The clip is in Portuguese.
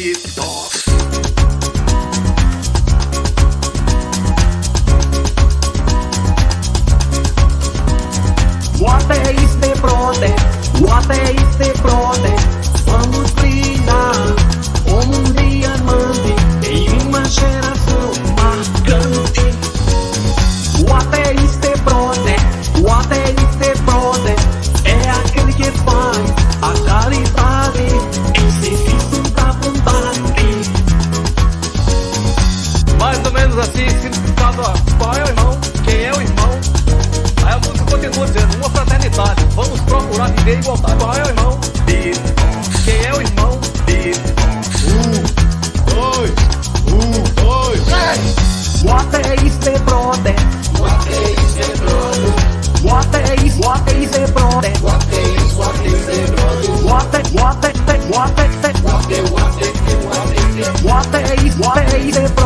beatbox. What is the problem? What is the problem? Vamos brilhar como diamante em uma geração marcante. What is the problem? What is the problem? É aquele que faz a caridade em serviço da bondade. Mais ou menos assim, significado qual é o irmão, quem é o irmão. Aí a música continua dizendo, uma fraternidade, vamos procurar viver igualdade. Qual é o irmão? Quem é o irmão? Três. What is the problem? What is the problem? What is the problem? What is the problem? What is the problem? What is the problem? What is the problem?